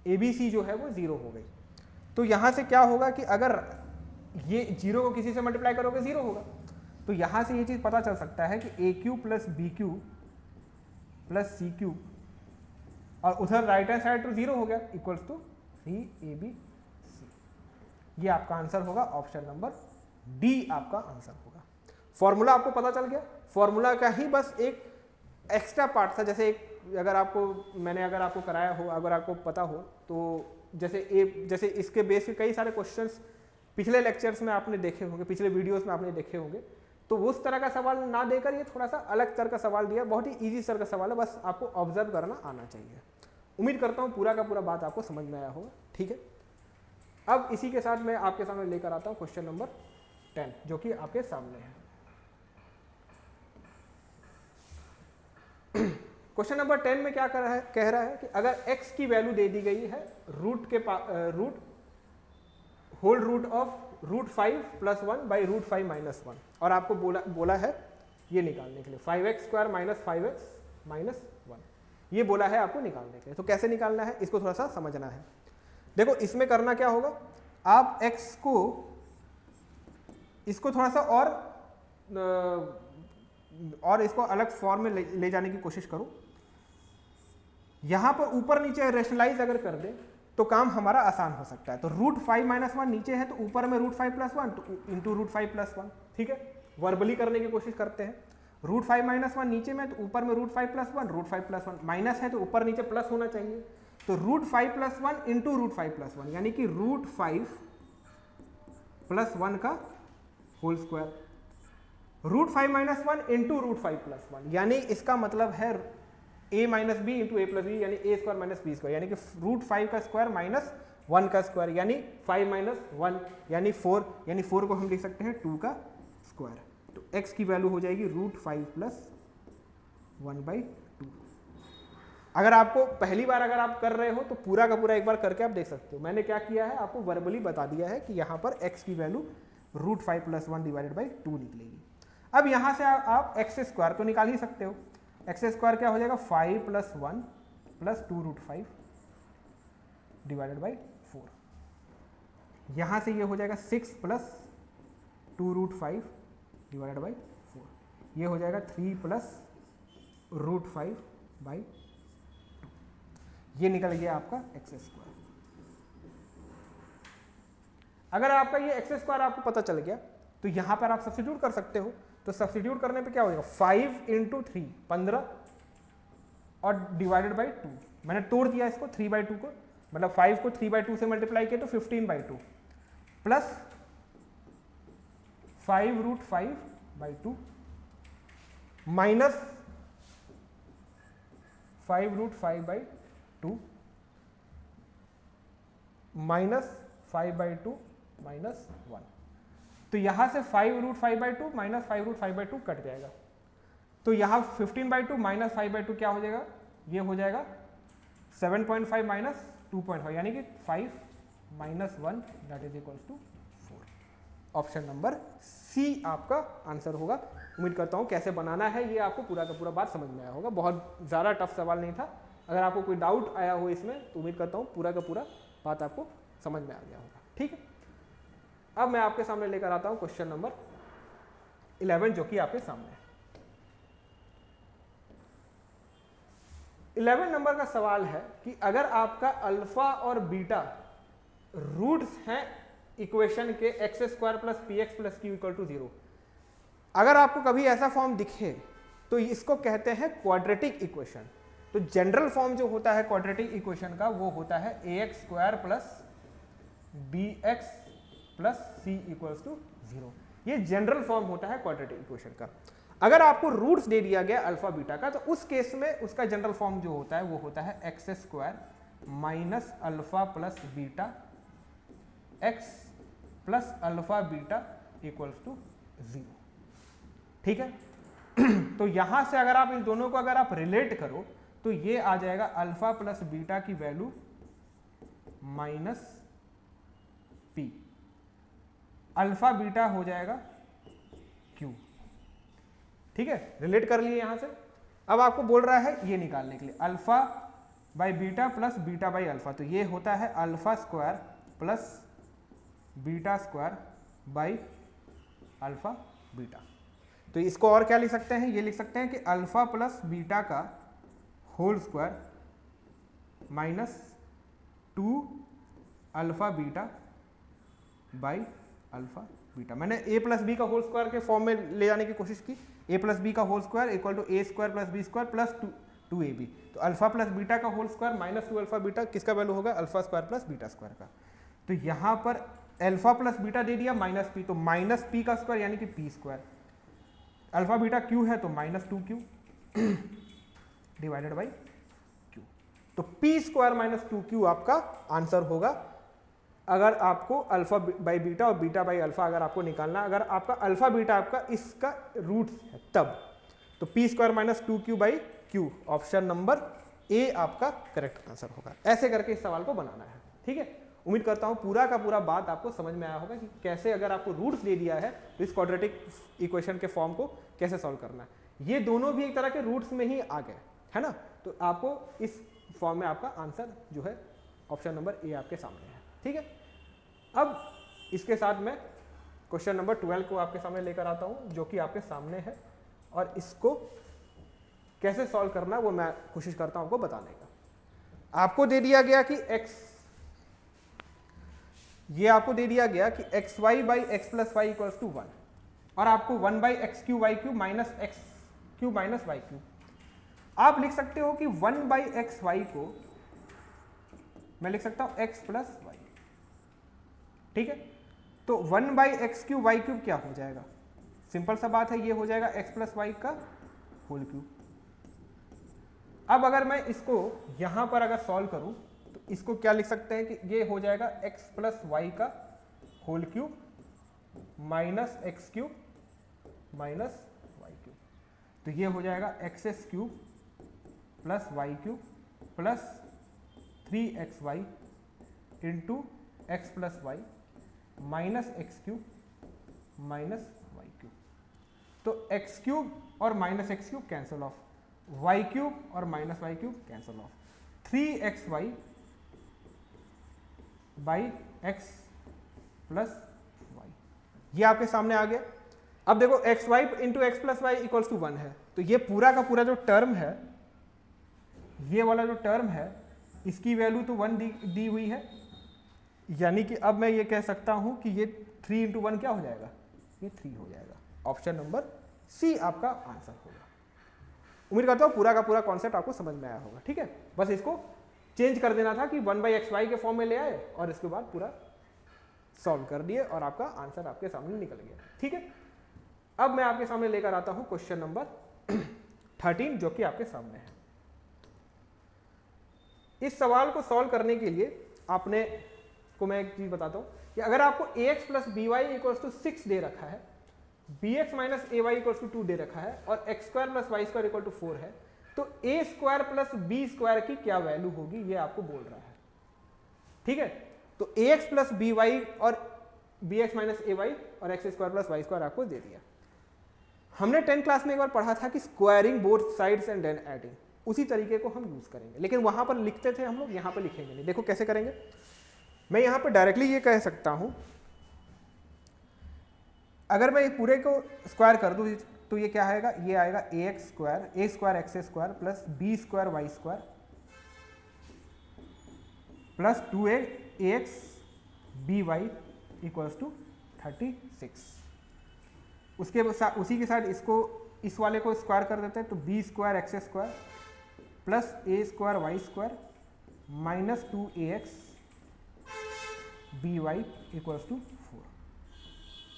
ABC जो है वो 0 हो गई। तो यहां से क्या होगा कि अगर ये 0 को किसी से मल्टीप्लाई करोगे 0 होगा, तो यहां से ये चीज पता चल सकता है कि a cube plus b cube plus c cube, और उधर राइट हैंड साइड तो 0 हो गया, इक्वल्स टू 3abc। ये आपका आंसर होगा, ऑप्शन नंबर डी आपका आंसर होगा। फॉर्मूला आपको पता चल गया, फॉर्मूला का ही बस एक एक्स्ट्रा पार्ट था। जैसे एक अगर आपको कराया हो, अगर आपको पता हो, तो जैसे इसके बेस पे कई सारे क्वेश्चंस पिछले लेक्चर्स में आपने देखे होंगे, पिछले वीडियोस में आपने देखे होंगे, तो उस तरह का सवाल ना देकर ये थोड़ा सा अलग तरह का सवाल दिया, बहुत ही इजी तरह का सवाल है, बस आपको ऑब्जर्व करना आना चाहिए। उम्मीद करता हूँ पूरा का पूरा बात आपको समझ में आया होगा, ठीक है। अब इसी के साथ मैं आपके सामने लेकर आता हूँ क्वेश्चन नंबर 10 जो कि आपके सामने है। क्वेश्चन नंबर 10 में क्या कह रहा है कि अगर x की वैल्यू दे दी गई है होल रूट ऑफ √5 + 1 बाई √5 - 1 और आपको बोला है ये निकालने के लिए 5x² - 5x - 1 ये बोला है आपको निकालने के लिए। तो कैसे निकालना है इसको थोड़ा सा समझना है। देखो इसमें करना क्या होगा, आप x को इसको थोड़ा सा और इसको अलग फॉर्म में ले जाने की कोशिश करो। यहां पर ऊपर नीचे रेशनलाइज अगर कर दे तो काम हमारा आसान हो सकता है। तो √5 - 1 नीचे है तो ऊपर में √5 + 1 तो इंटू √5 + 1, ठीक है। वर्बली करने की कोशिश करते हैं। √5 - 1 नीचे में तो ऊपर में √5 + 1, √5 + 1 माइनस है तो ऊपर नीचे प्लस होना चाहिए। तो √5 + 1 इंटू √5 + 1 यानी कि √5 + 1 का होल स्क्वायर, √5 - 1 इंटू √5 + 1 यानी इसका मतलब है a - b into a + b यानी a² - b² यानी कि √5 का स्क्वायर माइनस 1 का स्क्वायर यानी 5 - 1 यानी 4, यानी 4 को हम लिख सकते हैं 2 का स्क्वायर। तो x की वैल्यू हो जाएगी √5 + 1/2। अगर आपको पहली बार अगर आप कर रहे हो तो पूरा का पूरा एक बार करके आप देख सकते हो। मैंने क्या किया है आपको वर्बली बता दिया है कि यहाँ पर x की वैल्यू √5 + 1 / 2 निकलेगी। अब यहाँ से आप x² तो निकाल ही सकते हो। x² क्या हो जाएगा 5 + 1 + 2 √5 / 4। यहाँ से ये हो जाएगा 6 + 2 √5 / 4। ये हो जाएगा 3 + √5/2। ये निकल गया आपका x²। अगर आपका ये x² आपको पता चल गया तो यहाँ पर आप सब्स्टिट्यूट कर सकते हो। तो सब्स्टिट्यूट करने पे क्या हो जाएगा 5 × 3 15 और डिवाइडेड बाई 2। मैंने तोड़ दिया इसको 3/2 को, मतलब 5 को 3/2 से मल्टीप्लाई किया तो 15/2 प्लस 5 √5/2 माइनस 5 √5/2 माइनस 5/2 माइनस 1। तो यहां से 5 √5/2 माइनस 5 √5/2 कट जाएगा। तो यहां 15/2 माइनस 5/2 क्या हो जाएगा, ये हो जाएगा 7.5 माइनस 2.5 यानी कि 5 - 1 = 4। ऑप्शन नंबर सी आपका आंसर होगा। उम्मीद करता हूं कैसे बनाना है ये आपको पूरा का पूरा बात समझ में आया होगा। बहुत ज़्यादा टफ सवाल नहीं था। अगर आपको कोई डाउट आया हो इसमें तो उम्मीद करता हूं पूरा का पूरा बात आपको समझ में आ गया होगा, ठीक है। अब मैं आपके सामने लेकर आता हूं क्वेश्चन नंबर 11 जो कि आपके सामने है। 11 नंबर का सवाल है कि अगर आपका अल्फा और बीटा रूट्स हैं इक्वेशन के x² + px + q = 0, अगर आपको कभी ऐसा फॉर्म दिखे तो इसको कहते हैं क्वाड्रेटिक इक्वेशन। तो जनरल फॉर्म जो होता है क्वाड्रेटिक इक्वेशन का वो होता है ax² + bx + c = 0। ये जनरल फॉर्म होता है क्वाड्रेटिक इक्वेशन का। अगर आपको रूट्स दे दिया गया अल्फा बीटा का तो उस केस में उसका जनरल फॉर्म जो होता है वो होता है x² - alpha + beta x + alpha beta = 0, ठीक है। तो यहां से अगर आप इन दोनों को अगर आप रिलेट करो तो ये आ जाएगा अल्फा + बीटा की वैल्यू -p, अल्फा बीटा हो जाएगा q, ठीक है। रिलेट कर लिए यहां से। अब आपको बोल रहा है ये निकालने के लिए alpha by beta plus beta by alpha, तो ये होता है alpha square plus beta square by alpha beta. तो इसको और क्या लिख सकते हैं, ये लिख सकते हैं कि अल्फा प्लस बीटा का whole square minus 2 alpha beta by alpha beta. मैंने a + b का होल स्क्वायर के फॉर्म में ले जाने की कोशिश की। a + b का whole square = a² + b² plus 2ab। तो अल्फा प्लस बीटा का whole square minus 2 alpha beta किसका वैल्यू होगा, alpha square plus beta square का। तो यहाँ पर अल्फा प्लस बीटा दे दिया माइनस पी, तो माइनस पी का स्क्वायर यानी कि P square. Alpha beta Q है तो minus 2q divided by Q. तो पी स्क्वायर माइनस 2q आपका आंसर होगा। अगर आपको अल्फा बाई बीटा और बीटा बाई अल्फा अगर आपको निकालना, अगर आपका अल्फा बीटा आपका इसका रूट है तब, तो P square minus 2q by Q, option number A आपका करेक्ट आंसर होगा। ऐसे करके इस सवाल को बनाना है, ठीक है। उम्मीद करता हूं पूरा का पूरा बात आपको समझ में आया होगा कि कैसे अगर आपको रूट्स दे दिया है तो इस क्वाड्रेटिक इक्वेशन के फॉर्म को कैसे सॉल्व करना है। ये दोनों भी एक तरह के रूट्स में ही आ गए, है ना। तो आपको इस फॉर्म में आपका आंसर जो है ऑप्शन नंबर ए आपके सामने है, ठीक है। अब इसके साथ मैं क्वेश्चन नंबर 12 को आपके सामने लेकर आता हूं, जो कि आपके सामने है, और इसको कैसे सॉल्व करना है वो मैं कोशिश करता हूं आपको बताने का। आपको दे दिया गया कि ये आपको दे दिया गया कि X Y by x plus Y equals to 1, और आपको 1 by X cube Y cube minus X cube minus Y cube. आप लिख सकते हो कि 1 बाई एक्स वाई को मैं लिख सकता हूं एक्स प्लस वाई, ठीक है। तो 1 by X cube Y cube क्या हो जाएगा, सिंपल सा बात है, ये हो जाएगा एक्स प्लस वाई का होल क्यूब। अब अगर मैं इसको यहां पर अगर सॉल्व करूं तो इसको क्या लिख सकते हैं कि ये हो जाएगा x प्लस वाई का whole cube minus X cube minus Y cube. तो ये हो जाएगा X cube plus Y cube plus 3xy into X plus Y minus X cube minus Y cube. तो एक्स क्यूब और minus X cube cancel off, Y cube और minus Y cube cancel off, 3xy by x plus Y, ये आपके सामने आ गया। अब देखो X Y into X plus Y equals to 1 है, तो ये पूरा का पूरा जो टर्म है, ये वाला जो टर्म है, इसकी वैल्यू तो 1 दी हुई है, यानी कि अब मैं ये कह सकता हूं कि ये 3 इंटू 1 क्या हो जाएगा, ये 3 हो जाएगा। ऑप्शन नंबर सी आपका आंसर होगा। उम्मीद करता हूं पूरा का पूरा कॉन्सेप्ट आपको समझ में आया होगा, ठीक है। बस इसको चेंज कर देना था कि 1 बाई एक्स वाई के फॉर्म में ले आए और इसके बाद पूरा सॉल्व कर दिए और आपका आंसर आपके सामने निकल गया, ठीक है। अब मैं आपके सामने लेकर आता हूं क्वेश्चन नंबर 13 जो कि आपके सामने है। इस सवाल को सॉल्व करने के लिए आपने को मैं एक चीज बताता हूं कि अगर आपको ax plus B Y equals to 6 दे रखा है, bx minus A Y equals to 2 दे रखा है, और X square plus Y square equal to 4 है, तो A square plus B square की क्या वैल्यू होगी, ये आपको बोल रहा है, ठीक है। तो ax प्लस बी वाई और bx माइनस ए वाई और X square plus Y square आपको दे दिया। हमने 10th क्लास में एक बार पढ़ा था कि squaring both sides and then adding, उसी तरीके को हम यूज करेंगे, लेकिन वहां पर लिखते थे हम लोग, यहां पर लिखेंगे नहीं। देखो कैसे करेंगे, मैं यहां पर डायरेक्टली ये कह सकता हूं, अगर मैं पूरे को स्क्वायर कर दूं तो ये क्या आएगा, ये आएगा A square X square plus B square Y square plus 2ax B Y equals to 36। उसी के साथ इसको इस वाले को स्क्वायर कर देते हैं, तो B square X square plus A square Y square minus 2ax B Y equals to 4।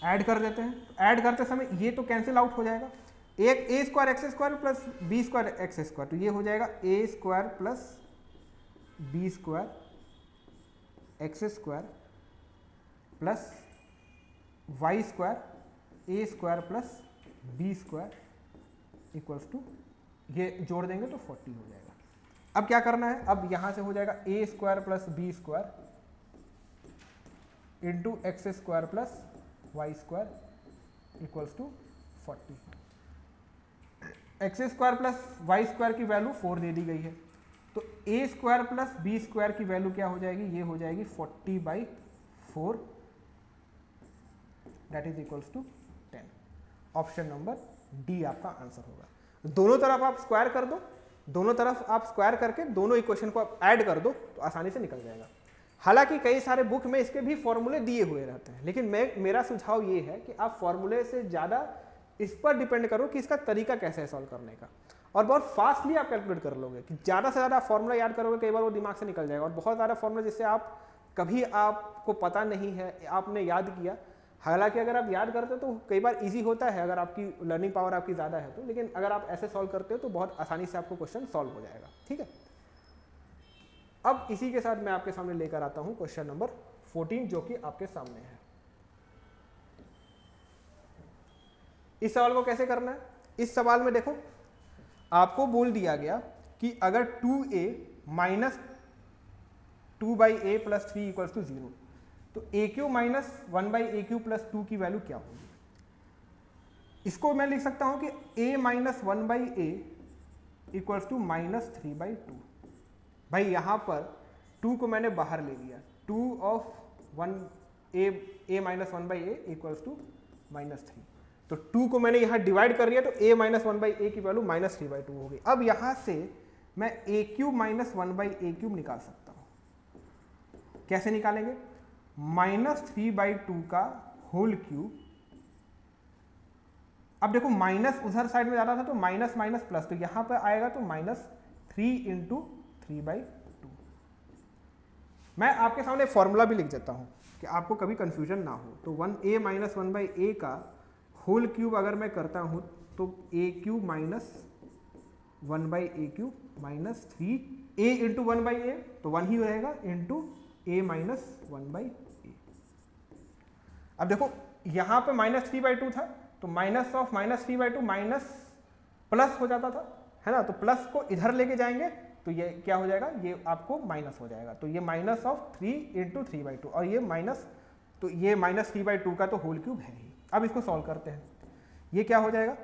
Add कर देते हैं, ऐड करते समय ये तो कैंसिल आउट हो जाएगा, एक A square X square plus B square X square, तो ये हो जाएगा A square plus B square X square plus Y square A square plus B square equals to, ये जोड़ देंगे तो 40 हो जाएगा। अब क्या करना है, अब यहां से हो जाएगा A square plus B square into X square plus Y square equals to 40। X square plus Y square की वैल्यू 4 दे दी गई है, तो A square plus B square की वैल्यू क्या हो जाएगी, ये हो जाएगी 40/4 that is equals to 10। Option number D आपका आंसर होगा। दोनों तरफ आप स्क्वायर कर दो, दोनों तरफ आप स्क्वायर करके दोनों इक्वेशन को आप ऐड कर दो तो आसानी से निकल जाएगा। हालांकि कई सारे बुक में इसके भी फॉर्मूले दिए हुए रहते हैं, लेकिन मेरा सुझाव ये है कि आप फॉर्मूले से ज़्यादा इस पर डिपेंड करो कि इसका तरीका कैसे है सॉल्व करने का, और बहुत फास्टली आप कैलकुलेट कर लोगे। कि ज़्यादा से ज़्यादा फॉर्मूला याद करोगे, कई बार वो दिमाग से निकल जाएगा, और बहुत ज़्यादा फॉर्मूला जिससे आप कभी आपको पता नहीं है, आपने याद किया, हालांकि अगर आप याद करते हो तो कई बार इजी होता है अगर आपकी लर्निंग पावर आपकी ज़्यादा है तो, लेकिन अगर आप ऐसे सॉल्व करते हो तो बहुत आसानी से आपको क्वेश्चन सॉल्व हो जाएगा। ठीक है, अब इसी के साथ मैं आपके सामने लेकर आता हूं क्वेश्चन नंबर 14 जो कि आपके सामने है। इस सवाल को कैसे करना है? इस सवाल में देखो आपको बोल दिया गया कि अगर 2a minus 2/a plus 3 equals to 0 तो a³ माइनस 1/a³ प्लस 2 की वैल्यू क्या होगी? इसको मैं लिख सकता हूं कि a minus 1/a equals to minus 3/2। भाई यहां पर 2 को मैंने बाहर ले लिया, 2 of 1 a minus 1/a equals to minus 3, तो 2 को मैंने यहां डिवाइड कर लिया तो a माइनस 1/a की वैल्यू माइनस 3/2 हो गई। अब यहां से मैं a³ माइनस 1/a³ निकाल सकता हूं। कैसे निकालेंगे? माइनस 3/2 का होल क्यूब। अब देखो माइनस उधर साइड में जाता था तो माइनस माइनस प्लस, तो यहां पर आएगा तो माइनस 3 इंटू 3/2। मैं आपके सामने फॉर्मूला भी लिख देता हूं कि आपको कभी कंफ्यूजन ना हो। तो 1a माइनस 1/a का होल क्यूब अगर मैं करता हूं तो a³ minus 1/a³ minus 3a into 1/a तो 1 ही रहेगा इंटू a माइनस 1/a। अब देखो यहां पे माइनस 3/2 था तो minus of minus 3/2 minus plus हो जाता था, है ना, तो प्लस को इधर लेके जाएंगे तो ये क्या हो जाएगा, ये आपको माइनस हो जाएगा, तो ये माइनस ऑफ 3 इंटू 3/2 और ये माइनस, तो ये माइनस 3/2 का तो होल क्यूब है ही। अब इसको सॉल्व करते हैं, ये क्या हो जाएगा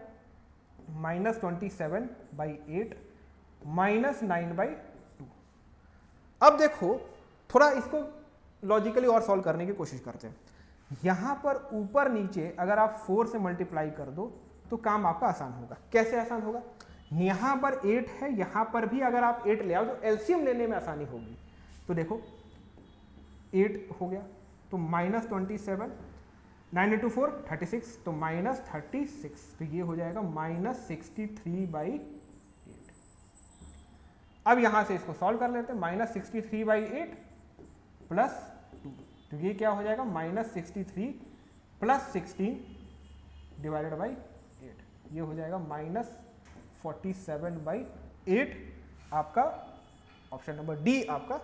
माइनस 27/8 माइनस 9/2। अब देखो थोड़ा इसको लॉजिकली और सॉल्व करने की कोशिश करते हैं। यहां पर ऊपर नीचे अगर आप 4 से मल्टीप्लाई कर दो तो काम आपका आसान होगा। कैसे आसान होगा? यहां पर 8 है, यहां पर भी अगर आप 8 ले आओ तो एलसीएम लेने में आसानी होगी। तो देखो 8 हो गया तो माइनस 27, 9 इंटू 4 36, तो माइनस 36, तो ये हो जाएगा माइनस 63/8। अब यहां से इसको सॉल्व कर लेते हैं, माइनस 63/8 प्लस 2, तो ये क्या हो जाएगा माइनस 63 प्लस 16 डिवाइडेड बाई 8, ये हो जाएगा माइनस 47/8। आपका ऑप्शन नंबर डी आपका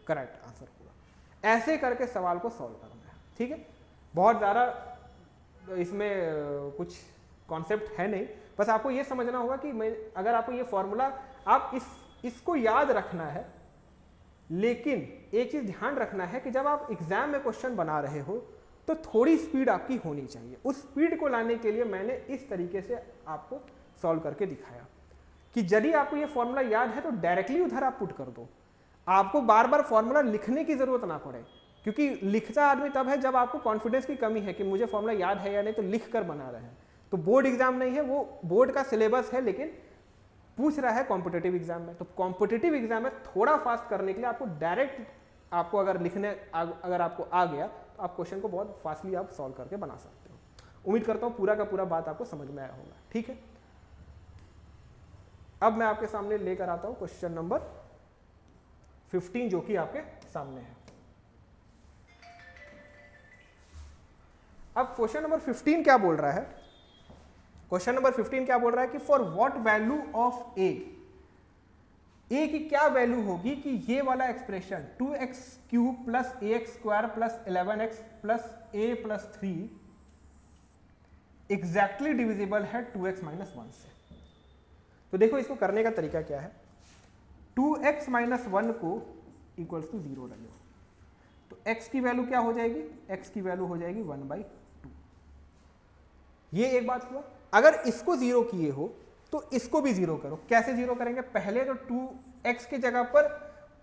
करेक्ट आंसर होगा। ऐसे करके सवाल को सॉल्व करना है। ठीक है, बहुत ज़्यादा इसमें कुछ कॉन्सेप्ट है नहीं, बस आपको ये समझना होगा कि मैं अगर आपको ये फॉर्मूला आप इसको याद रखना है, लेकिन एक चीज ध्यान रखना है कि जब आप एग्जाम में क्वेश्चन बना रहे हो तो थोड़ी स्पीड आपकी होनी चाहिए। उस स्पीड को लाने के लिए मैंने इस तरीके से आपको सॉल्व करके दिखाया कि यदि आपको ये फॉर्मूला याद है तो डायरेक्टली उधर आप पुट कर दो, आपको बार बार फॉर्मूला लिखने की जरूरत ना पड़े, क्योंकि लिखता आदमी तब है जब आपको कॉन्फिडेंस की कमी है कि मुझे फॉर्मूला याद है या नहीं, तो लिख कर बना रहे हैं। तो बोर्ड एग्जाम नहीं है, वो बोर्ड का सिलेबस है, लेकिन पूछ रहा है कॉम्पिटिटिव एग्जाम में। तो कॉम्पिटिटिव एग्जाम में थोड़ा फास्ट करने के लिए आपको डायरेक्ट, आपको अगर लिखने अगर आपको आ गया तो आप क्वेश्चन को बहुत फास्टली आप सॉल्व करके बना सकते हो। उम्मीद करता हूं पूरा का पूरा बात आपको समझ में आया होगा। ठीक है, अब मैं आपके सामने लेकर आता हूं क्वेश्चन नंबर 15 जो कि आपके सामने है। अब क्वेश्चन नंबर 15 क्या बोल रहा है? क्वेश्चन नंबर 15 क्या बोल रहा है कि फॉर व्हाट वैल्यू ऑफ ए की क्या वैल्यू होगी कि ये वाला expression 2x³ plus ax² plus 11x plus a plus 3 exactly divisible है 2x माइनस 1 से। तो देखो इसको करने का तरीका क्या है, 2x माइनस 1 को इक्वल्स टू 0 ले लो, तो x की वैल्यू क्या हो जाएगी, x की वैल्यू हो जाएगी 1/2। ये एक बात हुआ। अगर इसको 0 किए हो तो इसको भी 0 करो। कैसे 0 करेंगे? पहले तो 2x की जगह पर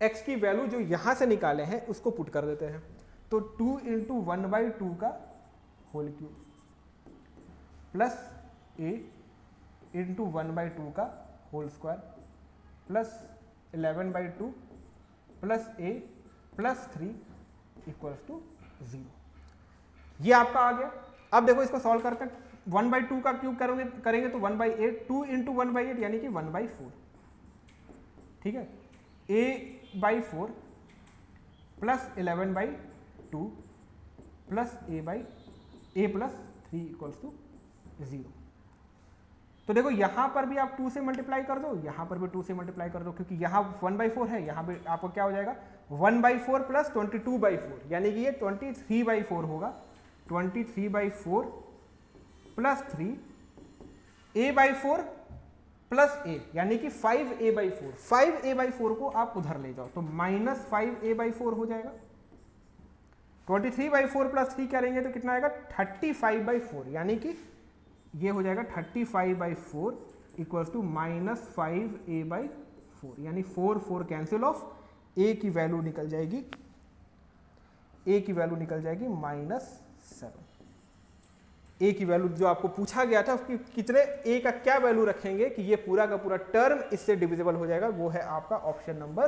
x की वैल्यू जो यहां से निकाले हैं उसको पुट कर देते हैं, तो 2 इंटू 1/2 का whole cube plus a into 1/2 का whole square plus 11/2 plus a plus 3 equals to 0। ये आपका आ गया। अब देखो इसको सॉल्व करते हैं, 1/2 का क्यूब करेंगे तो 1/8, 2 इंटू 1/8 यानी कि 1/4। ठीक है, a/4 plus 11/2 plus a plus 3 equals to 0। तो देखो यहां पर भी आप 2 से मल्टीप्लाई कर दो, यहां पर भी 2 से मल्टीप्लाई कर दो, क्योंकि यहां 1/4 है, यहां पे आपको क्या हो जाएगा 1/4 प्लस 22/4, यानी कि ये 23/4 होगा। 23/4 प्लस 3 a/4 प्लस a, यानी कि 5a/4। 5a/4 को आप उधर ले जाओ तो माइनस 5a/4 हो जाएगा। 23/4 प्लस 3 क्या लेंगे तो कितना आएगा 35/4, यानी कि ये हो जाएगा 35/4 इक्वल्स टू माइनस 5a/4, यानी 4 कैंसिल ऑफ, a की वैल्यू निकल जाएगी, a की वैल्यू निकल जाएगी -7। a की वैल्यू जो आपको पूछा गया था उसकी कितने a का क्या वैल्यू रखेंगे कि ये पूरा का पूरा टर्म इससे डिविजिबल हो जाएगा, वो है आपका ऑप्शन नंबर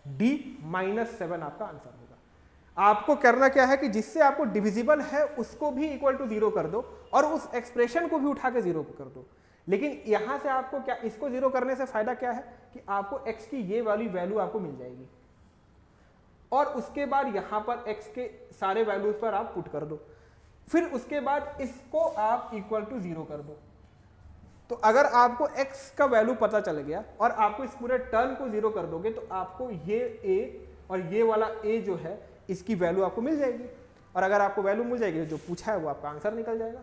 डी, -7 आपका आंसर होगा। आपको करना क्या है कि जिससे आपको डिविजिबल है उसको भी इक्वल टू 0 कर दो और उस एक्सप्रेशन को भी उठा के 0 कर दो। लेकिन यहां से आपको क्या, इसको 0 करने से फायदा क्या है कि आपको x की ये वाली वैल्यू आपको मिल जाएगी और उसके बाद यहां पर x के सारे वैल्यूज पर आप पुट कर दो, फिर उसके बाद इसको आप इक्वल टू 0 कर दो। तो अगर आपको x का वैल्यू पता चल गया और आपको इस पूरे टर्म को 0 कर दोगे तो आपको ये a और ये वाला a जो है इसकी वैल्यू आपको मिल जाएगी, और अगर आपको वैल्यू मिल जाएगी जो पूछा है वो आपका आंसर निकल जाएगा।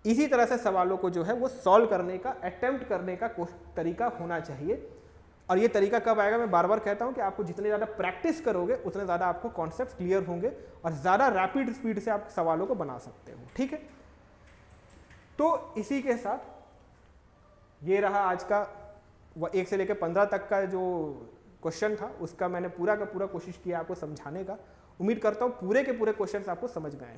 इसी तरह से सवालों को जो है वो सॉल्व करने का, अटेम्प्ट करने का तरीका होना चाहिए। और ये तरीका कब आएगा, मैं बार बार कहता हूं कि आपको जितने ज़्यादा प्रैक्टिस करोगे उतने ज़्यादा आपको कॉन्सेप्ट क्लियर होंगे और ज़्यादा रैपिड स्पीड से आप सवालों को बना सकते हो। ठीक है, तो इसी के साथ ये रहा आज का 1 से लेकर 15 तक का जो क्वेश्चन था, उसका मैंने पूरा का पूरा कोशिश किया आपको समझाने का। उम्मीद करता हूँ पूरे के पूरे क्वेश्चंस आपको समझ में आए।